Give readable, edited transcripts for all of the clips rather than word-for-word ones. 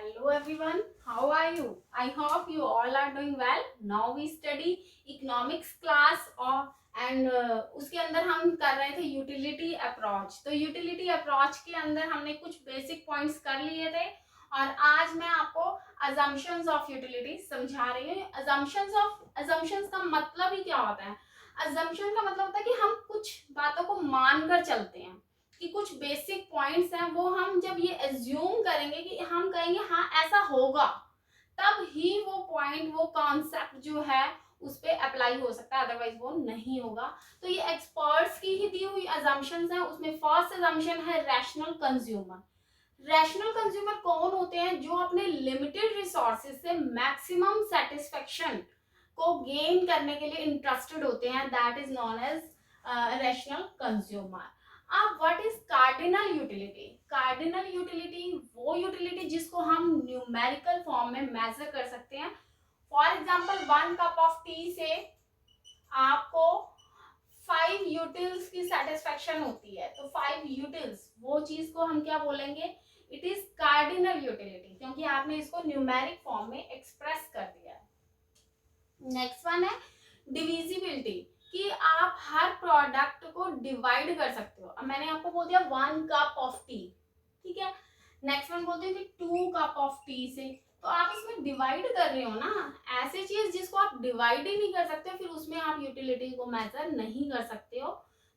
Hello everyone, how are you? I hope you all are doing well. Now we study economics class और उसके अंदर हम कर रहे थे यूटिलिटी अप्रोच। तो यूटिलिटी अप्रोच के अंदर हमने कुछ बेसिक पॉइंट्स कर लिए थे और आज मैं आपको अजम्पशंस ऑफ यूटिलिटी समझा रही हूँ। अजम्पशंस का मतलब ही क्या होता है? अजम्पशन का मतलब होता है कि हम कुछ बातों को मानकर चलते हैं कि कुछ बेसिक पॉइंट्स हैं, वो हम जब ये एज्यूम करेंगे कि हम कहेंगे हाँ ऐसा होगा, तब ही वो पॉइंट, वो कॉन्सेप्ट जो है उस पर अप्लाई हो सकता है, अदरवाइज वो नहीं होगा। तो ये एक्सपर्ट्स की ही दी हुई अजम्पशंस हैं। उसमें फर्स्ट अजम्पशन है रैशनल कंज्यूमर। रैशनल कंज्यूमर कौन होते हैं? जो अपने लिमिटेड रिसोर्सेज से मैक्सिमम सेटिस्फेक्शन को गेन करने के लिए इंटरेस्टेड होते हैं, that is known as rational consumer. अब what is cardinal utility? Cardinal utility वो यूटिलिटी जिसको हम न्यूमेरिकल फॉर्म में मेजर कर सकते हैं। For example 1 cup of tea से आपको 5 यूटिल्स की सेटिस्फेक्शन होती है, तो 5 यूटिल्स वो चीज को हम क्या बोलेंगे? इट इज कार्डिनल यूटिलिटी, क्योंकि आपने इसको न्यूमेरिक फॉर्म में एक्सप्रेस कर दिया है। नेक्स्ट वन है डिविजिबिलिटी, कि आप हर प्रोडक्ट को डिवाइड कर सकते हो। अब मैंने आपको बोल दिया 1 कप ऑफ टी, ठीक है। नेक्स्ट वन बोलते हैं कि 2 कप ऑफ टी से, तो आप इसमें डिवाइड कर रहे हो ना। ऐसी चीज जिसको आप डिवाइड ही नहीं कर सकते, फिर उसमें आप यूटिलिटी को मेजर नहीं कर सकते हो।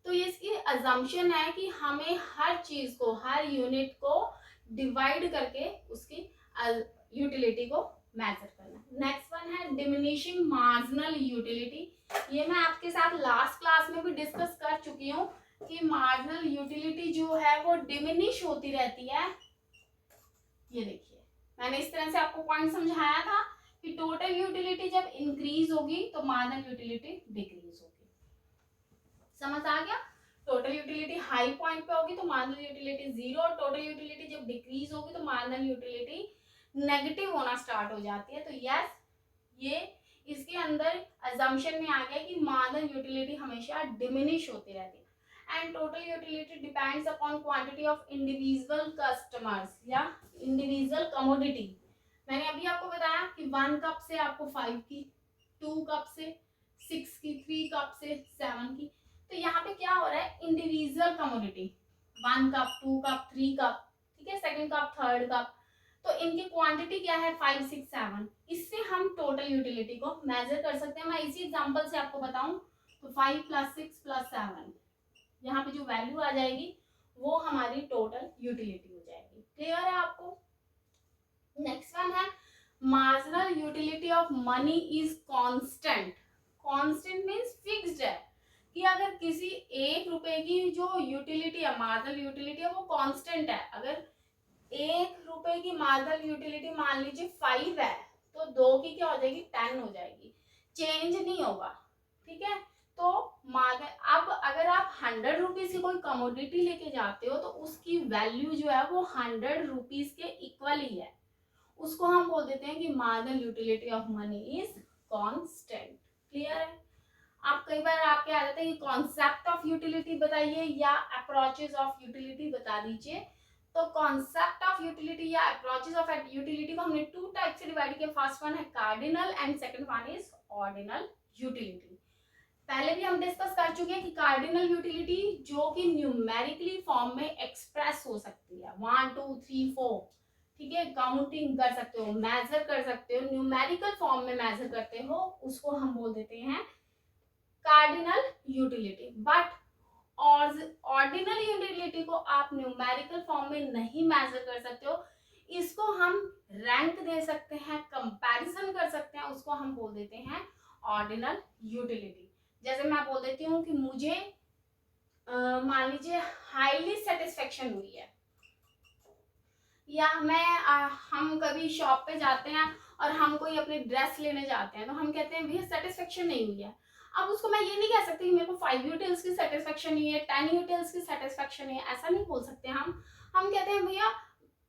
तो ये इसकी अजम्पशन है कि हमें हर चीज को, हर यूनिट को डिवाइड करके उसकी यूटिलिटी को मेजर करना। नेक्स्ट वन है डिमिनिशिंग मार्जिनल यूटिलिटी। ये मैं आपके साथ लास्ट क्लास में भी डिस्कस कर चुकी हूँ कि मार्जिनल यूटिलिटी जो है वो डिमिनिश होती रहती है। ये देखिए, मैंने इस तरह से आपको पॉइंट समझाया था कि टोटल यूटिलिटी जब इंक्रीज होगी तो मार्जिनल यूटिलिटी डिक्रीज होगी। समझ आ गया? टोटल यूटिलिटी हाई पॉइंट पे होगी तो मार्जिनल यूटिलिटी 0, और टोटल यूटिलिटी जब डिक्रीज होगी तो मार्जिनल यूटिलिटी नेगेटिव होना स्टार्ट हो जाती है। तो यस, ये इसके अंदर अजम्पशन में आ गया कि मार्जिनल यूटिलिटी हमेशा डिमिनिश होती रहती है। And total utility depends upon quantity of individual customers या इंडिविजुअल कमोडिटी। मैंने अभी आपको बताया कि 1 कप से आपको 5 की, 2 कप से 6 की, 3 कप से 7 की। तो यहाँ पे क्या हो रहा है? Individual commodity 1 cup, 2 cup, 3 cup, ठीक है, सेकेंड कप, थर्ड कप, तो इनकी क्वांटिटी क्या है? 5, 6, 7। इससे हम टोटल यूटिलिटी को मेजर कर सकते हैं। मैं इसी एग्जांपल से आपको बताऊं तो 5 + 6 + 7, यहाँ पे जो वैल्यू आ जाएगी वो हमारी टोटल यूटिलिटी हो जाएगी। क्लियर है आपको? नेक्स्ट वन है marginal utility of money is constant. Constant means fixed है, कि अगर किसी 1 रुपए की जो यूटिलिटी है, मार्जिनल यूटिलिटी है, वो कांस्टेंट है। अगर 1 रुपए की मार्जिनल यूटिलिटी मान लीजिए 5 है, तो 2 की क्या हो जाएगी? 10 हो जाएगी, चेंज नहीं होगा, ठीक है। तो अब अगर आप 100 रुपीज की कोई कमोडिटी लेके जाते हो तो उसकी वैल्यू जो है वो 100 रुपीज के इक्वल ही है। उसको हम बोल देते हैं कि marginal utility of money is constant. Clear है? आप कई बार आपके आ जाते हैं कि कॉन्सेप्ट ऑफ यूटिलिटी बताइए या अप्रोचेस ऑफ यूटिलिटी बता दीजिए। तो कॉन्सेप्ट ऑफ यूटिलिटी या अप्रोचेस ऑफ यूटिलिटी को हमने 2 टाइप से डिवाइड किया। फर्स्ट वन है cardinal and second one is ordinal utility. पहले भी हम डिस्कस कर चुके हैं कि कार्डिनल यूटिलिटी जो कि न्यूमेरिकली फॉर्म में एक्सप्रेस हो सकती है, 1, 2, 3, 4, ठीक है, काउंटिंग कर सकते हो, मेजर कर सकते हो, न्यूमेरिकल फॉर्म में मेजर करते हो, उसको हम बोल देते हैं cardinal utility. But ordinal utility को आप न्यूमेरिकल फॉर्म में नहीं मेजर कर सकते हो। इसको हम रैंक दे सकते हैं, कंपैरिजन कर सकते हैं, उसको हम बोल देते हैं ऑर्डिनल यूटिलिटी। जैसे मैं बोल देती हूँ कि मुझे मान लीजिए हाईली सेटिस्फेक्शन हुई है, या हम कभी शॉप पे जाते हैं और हम कोई अपनी ड्रेस लेने जाते हैं, तो हम कहते हैं भैया सेटिस्फेक्शन नहीं हुई है। अब उसको मैं ये नहीं कह सकती कि मेरे को 5 यूटिल्स की सेटिस्फेक्शन नहीं है, 10 यूटिल्स की सेटिस्फेक्शन है, ऐसा नहीं बोल सकते हम कहते हैं भैया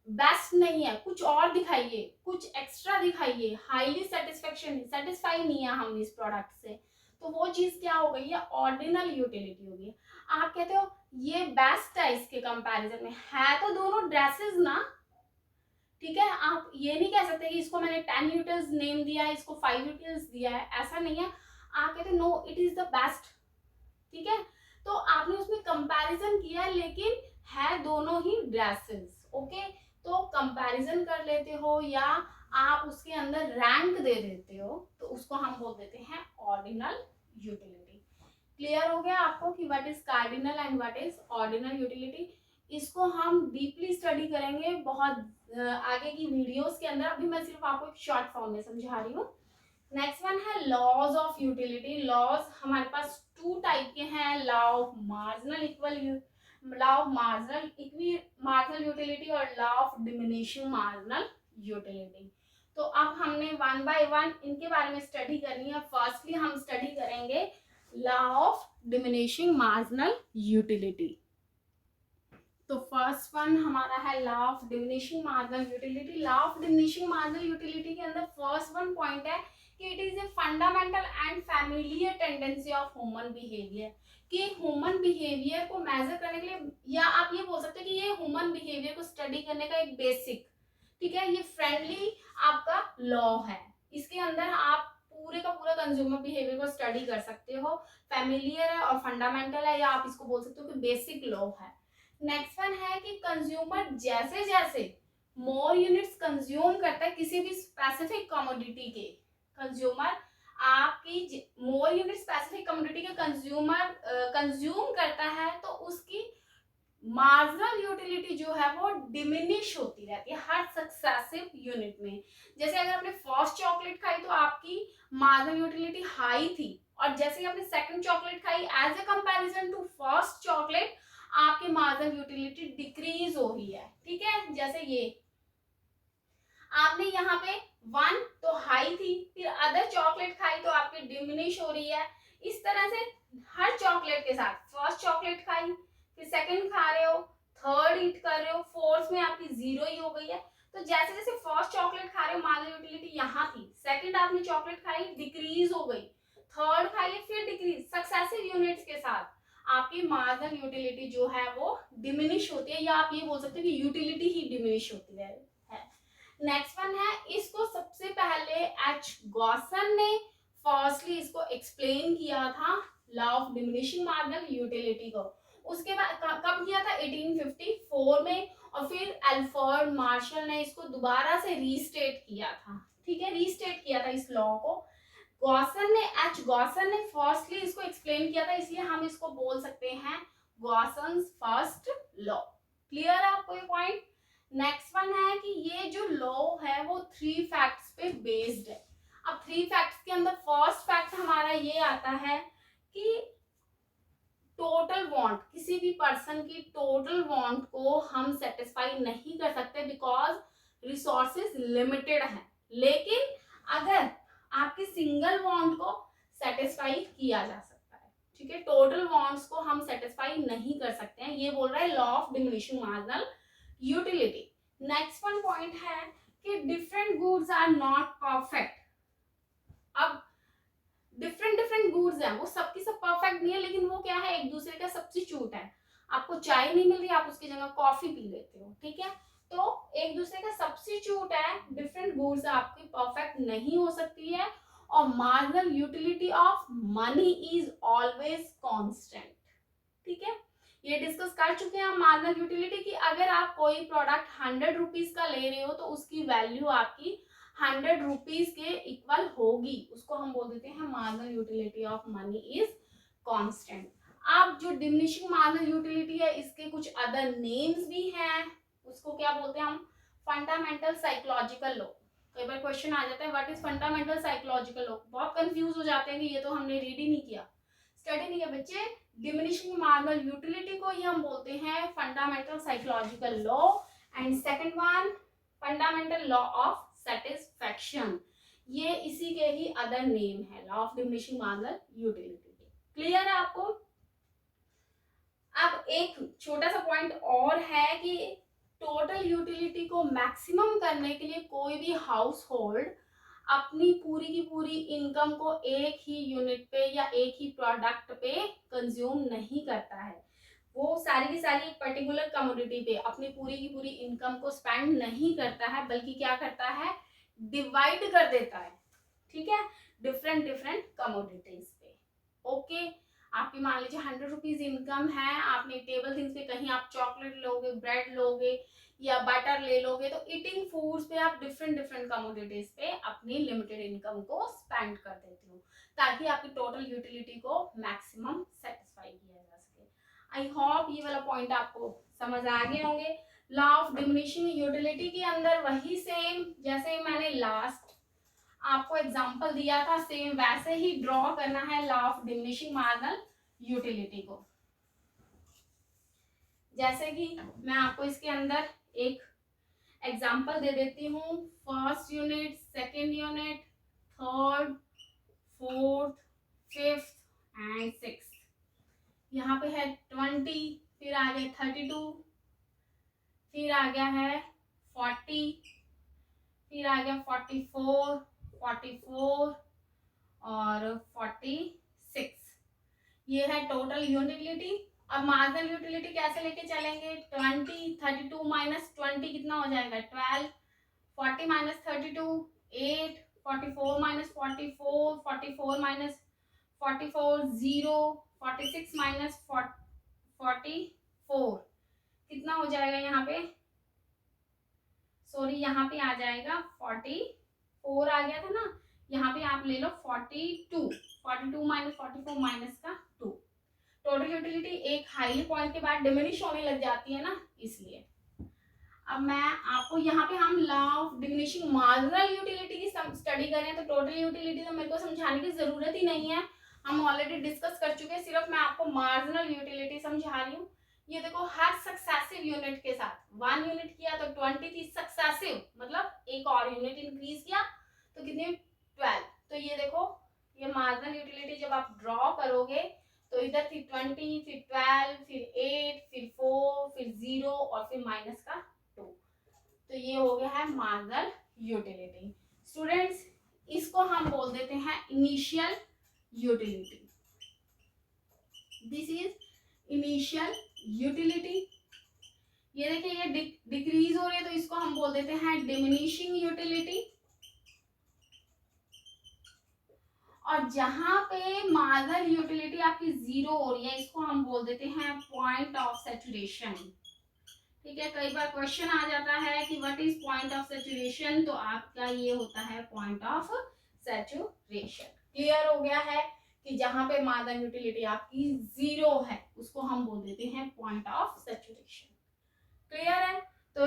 बेस्ट नहीं है, कुछ और दिखाइए, कुछ एक्स्ट्रा दिखाइए, हाईली सेटिस्फाई नहीं है हम इस प्रोडक्ट से। तो वो चीज क्या हो गई है? ऑर्डिनल यूटिलिटी हो गई। आप कहते हो ये बेस्ट है इसके कंपैरिजन में, है तो दोनों ड्रेसेस ना, ठीक है, आप ये नहीं कह सकते कि इसको मैंने 10 यूटिल्स नेम दिया है, इसको 5 यूटिल्स दिया है, ऐसा नहीं है। आप कहते no it is the best, ठीक है। तो आपने उसमें कंपैरिजन किया लेकिन है दोनों ही ड्रेसेस, ओके। तो कंपैरिजन कर लेते हो या आप उसके अंदर रैंक दे देते हो, तो उसको हम बोल देते हैं ऑर्डिनल यूटिलिटी। क्लियर हो गया आपको कि what is cardinal and what is ordinal utility. इसको हम डीपली स्टडी करेंगे बहुत आगे की वीडियोस के अंदर, अभी मैं सिर्फ आपको एक शॉर्ट फॉर्म में समझा रही हूँ। नेक्स्ट वन है लॉज ऑफ यूटिलिटी। लॉज हमारे पास टू टाइप के हैं, law of marginal equal, law of marginal equi marginal utility और law of diminishing marginal utility. तो अब हमने वन बाय वन इनके बारे में स्टडी करनी है। फर्स्टली हम स्टडी करेंगे law of diminishing marginal utility. तो फर्स्ट वन हमारा है law of diminishing marginal utility. Law of diminishing marginal utility के अंदर फर्स्ट वन पॉइंट है कि it is a fundamental and familiar tendency of human behaviour, कि human behaviour को major करने के लिए, या आप ये बोल सकते हैं कि ये ह्यूमन बिहेवियर को स्टडी करने का एक बेसिक, ठीक है, ये फ्रेंडली आपका लॉ है। इसके अंदर आप पूरे का पूरा कंज्यूमर बिहेवियर को स्टडी कर सकते हो। फैमिलियर है और फंडामेंटल है, या आप इसको बोल सकते हो कि बेसिक लॉ है। नेक्स्ट वन है कि कंज्यूमर जैसे जैसे मोर यूनिट्स कंज्यूम करता है किसी भी स्पेसिफिक कमोडिटी के, कंज्यूमर आपकी मोर यूनिट स्पेसिफिक कमोडिटी के कंज्यूमर कंज्यूम करता है, तो उसकी मार्जिनल यूटिलिटी जो है वो डिमिनिश होती रहती है हर सक्सेसिव यूनिट में। जैसे अगर आपने फर्स्ट चॉकलेट खाई तो आपकी मार्जिनल यूटिलिटी हाई थी, और जैसे आपने सेकंड चॉकलेट खाई as a comparison to first chocolate, आपकी मार्जिनल यूटिलिटी डिक्रीज हो रही है, ठीक है। जैसे ये आपने यहाँ पे वन तो हाई थी, फिर अदर चॉकलेट खाई तो आपकी डिमिनिश हो रही है। इस तरह से हर चॉकलेट के साथ फर्स्ट चॉकलेट खाई, फिर सेकंड खा रहे हो, थर्ड ईट कर रहे हो, फोर्थ में आपकी जीरो ही हो गई है। तो जैसे जैसे फर्स्ट चॉकलेट खा रहे हो मार्जिनल यूटिलिटी यहाँ थी, सेकंड आपने चॉकलेट खाई डिक्रीज हो गई, थर्ड खाई फिर डिक्रीज, सक्सेसिव यूनिट्स के साथ आपकी मार्जिनल यूटिलिटी जो है वो डिमिनिश होती है, या आप ये बोल सकते हो कि यूटिलिटी ही डिमिनिश होती है। नेक्स्ट वन है, इसको सबसे पहले एच गॉसन ने फर्स्टली इसको एक्सप्लेन किया था law of diminishing marginal utility को। उसके बाद कब किया था, 1854 में, और फिर अल्फ्रेड मार्शल ने इसको दोबारा से रीस्टेट किया था, ठीक है, रीस्टेट किया था इस लॉ को। गॉसन ने एच गॉसन ने फर्स्टली इसको एक्सप्लेन किया था, इसलिए हम इसको बोल सकते हैं गॉसन्स फर्स्ट लॉ। क्लियर है आपको ये पॉइंट। नेक्स्ट वन है कि ये जो लॉ है वो 3 फैक्ट्स पे बेस्ड है। अब 3 फैक्ट्स के अंदर फर्स्ट फैक्ट हमारा ये आता है कि टोटल वांट, किसी भी पर्सन की टोटल वांट को हम सेटिस्फाई नहीं कर सकते बिकॉज रिसोर्सेज लिमिटेड है। लेकिन अगर आपकी सिंगल वांट को सेटिस्फाई किया जा सकता है, ठीक है, टोटल वांट्स को हम सेटिस्फाई नहीं कर सकते हैं, ये बोल रहा है law of diminishing marginal utility. Next one point है कि different goods are not perfect. अब डिफरेंट डिफरेंट गुड्स हैं, वो सबकी सब परफेक्ट नहीं है, लेकिन वो क्या है, एक दूसरे का सब्स्टिट्यूट है। आपको चाय नहीं मिल रही, आप उसकी जगह कॉफी पी लेते हो, ठीक है, तो एक दूसरे का सब्स्टिट्यूट है। डिफरेंट गुड्स आपकी परफेक्ट नहीं हो सकती है, और marginal utility of money is always constant, ठीक है। ये डिस्कस कर चुके हैं हम मार्जिनल यूटिलिटी की। अगर आप कोई प्रोडक्ट 100 रुपीज का ले रहे हो तो उसकी वैल्यू आपकी 100 रुपीज के इक्वल होगी, उसको हम बोल देते हैं marginal utility of money is constant. अब जो डिमिनिशिंग मार्जिनल यूटिलिटी है, इसके कुछ अदर नेम्स भी हैं, उसको क्या बोलते हैं हम, फंडामेंटल साइकोलॉजिकल लॉ। कई बार क्वेश्चन आ जाता है what is fundamental psychological law, बहुत कंफ्यूज हो जाते हैं कि ये तो हमने रीड ही नहीं किया, स्टडी नहीं किया बच्चे। डिमिनिशिंग मार्जिनल यूटिलिटी को ही हम बोलते हैं fundamental psychological law, and second one fundamental law of satisfaction, ये इसी के ही अदर नेम है, law of diminishing marginal utility. Clear है आपको। अब एक छोटा सा पॉइंट और है कि टोटल यूटिलिटी को मैक्सिमम करने के लिए कोई भी हाउस होल्ड अपनी पूरी की पूरी इनकम को एक ही यूनिट पे या एक ही प्रोडक्ट पे कंज्यूम नहीं करता है। वो सारी की सारी एक पर्टिकुलर कमोडिटी पे अपनी पूरी की पूरी इनकम को स्पेंड नहीं करता है, बल्कि क्या करता है, डिवाइड कर देता है, ठीक है, डिफरेंट डिफरेंट कमोडिटीज पे। ओके, आपकी मान लीजिए 100 रुपीज इनकम है, आपने टेबल थिंग्स पे कहीं आप चॉकलेट लोगे, ब्रेड लोगे या बटर ले लोगे, तो ईटिंग फूड्स पे आप डिफरेंट डिफरेंट कमोडिटीज पे अपनी लिमिटेड इनकम को स्पेंड कर देते हो, ताकि आपकी टोटल यूटिलिटी को मैक्सिमम सेटिस्फाई किया जा सके। आई होप ये वाला पॉइंट आपको समझ आ गए होंगे। लॉ ऑफ डिमिनिशिंग यूटिलिटी के अंदर वही सेम जैसे मैंने लास्ट आपको एग्जांपल दिया था, सेम वैसे ही ड्रॉ करना है law of diminishing marginal utility को। जैसे कि मैं आपको इसके अंदर एक एग्जांपल दे देती हूँ, first unit, second unit, third, fourth, fifth and six. यहाँ पे है 20, फिर आ गया 32, फिर आ गया है 40, फिर आ गया 44, 44 और 46। ये है टोटल यूटिलिटी। अब मार्जिनल यूटिलिटी कैसे लेके चलेंगे, 20, 32 माइनस 20 कितना हो जाएगा, 12, 40 माइनस 32, 8, 44 माइनस 44, 44 माइनस 44, 0, 46 माइनस 44 कितना हो जाएगा, यहाँ पे सॉरी यहाँ पे आ जाएगा 44 आ गया था ना, यहाँ पे आप ले लो 42, 42 माइनस 44 माइनस का 2। टोटल यूटिलिटी एक हाई पॉइंट के बाद डिमिनिश होने लग जाती है ना, इसलिए। अब मैं आपको यहाँ पे हम law of diminishing marginal utility की स्टडी करें, तो टोटल यूटिलिटी तो मेरे को समझाने की जरूरत ही नहीं है, हम ऑलरेडी डिस्कस कर चुके हैं, सिर्फ मैं आपको मार्जिनल यूटिलिटी समझा रही हूँ। ये देखो हर सक्सेसिव यूनिट के साथ 1 यूनिट किया तो 20 थी सक्सेसिव, मतलब एक और यूनिट इंक्रीज किया तो कितनी 12। तो ये देखो ये मार्जिनल यूटिलिटी जब आप ड्रॉ करोगे तो इधर थी 20, फिर 12, फिर 8, फिर 4, फिर 0 और फिर माइनस का 2। तो ये हो गया है मार्जिनल यूटिलिटी। स्टूडेंट्स इसको हम बोल देते हैं initial utility. This is initial utility. ये देखिए ये डिक्रीज हो रही है तो इसको हम बोल देते हैं डिमिनिशिंग यूटिलिटी। और जहां पे मार्जिनल यूटिलिटी आपकी 0 हो रही है इसको हम बोल देते हैं पॉइंट ऑफ सैचुरेशन। ठीक है, कई बार क्वेश्चन आ जाता है कि what is point of saturation, तो आपका ये होता है पॉइंट ऑफ सैचुरेशन। क्लियर हो गया है कि जहां पे मार्जिनल यूटिलिटी आपकी 0 है उसको हम बोल देते हैं पॉइंट ऑफ सैचुरेशन। क्लियर है, तो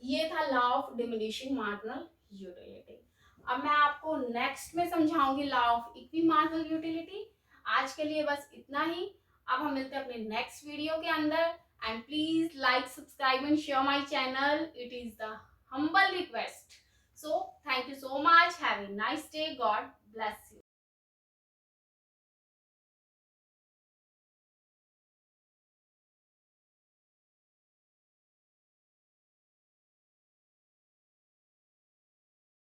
ये था law of diminishing marginal utility. अब मैं आपको नेक्स्ट में समझाऊंगी law of equi marginal utility. आज के लिए बस इतना ही, अब हम मिलते हैं अपने नेक्स्ट वीडियो के अंदर। And please like, subscribe and share my channel, it is the humble request. So thank you so much, have a nice day, God bless you.